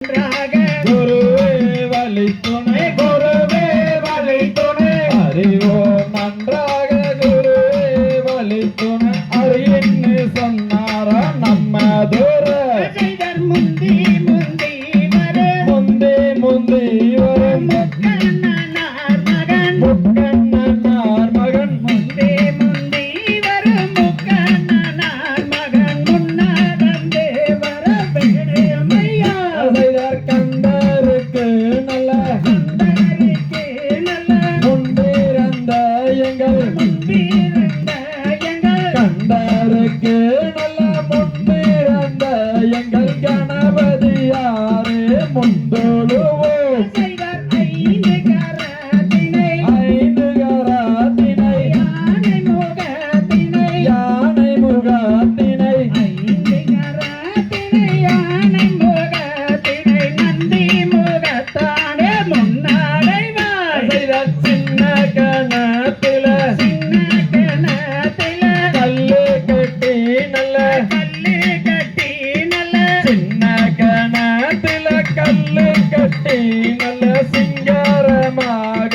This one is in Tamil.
குருவே வழி துணை குருவே வழி துணை அறிவோம் நன்றாக குருவே வழி துணை அறியின்னு சொன்னாரா நம்ம தூர முந்தி முந்தி வரும் முந்தி முந்தி வரும் முக்கண்ணனார் மகன் முக்கண்ணனார் மகன் முந்தி முந்தி வரும் முக்கண்ணனார் மகன் முன்னடந்தே வர வேணுமையா செய்தார் கண்டருக்கு நல்ல கண்டருக்கு நல்ல முன்பிருந்த எங்கள் முன்பிருந்த எங்கள் கண்டருக்கு நல்ல முன்பிருந்த எங்கள் கணபதியாரே முந்தொழுவோம் செய்தார் ஐந்து கரத்தினை ஐந்து கரத்தினை யானை முகத்தினை யானை முகத்தினை ஐந்து கரத்தினை யானை முகத்தினை நந்தி முகத்தானே முன்னடைவாய் செய்தார் சின்ன கணத்தில சின்ன கிணத்தில கல்லு கட்டி நல்ல கல்லு கட்டி நல்ல சின்ன கணத்தில கல்லு கட்டி நல்ல சிங்காரமாக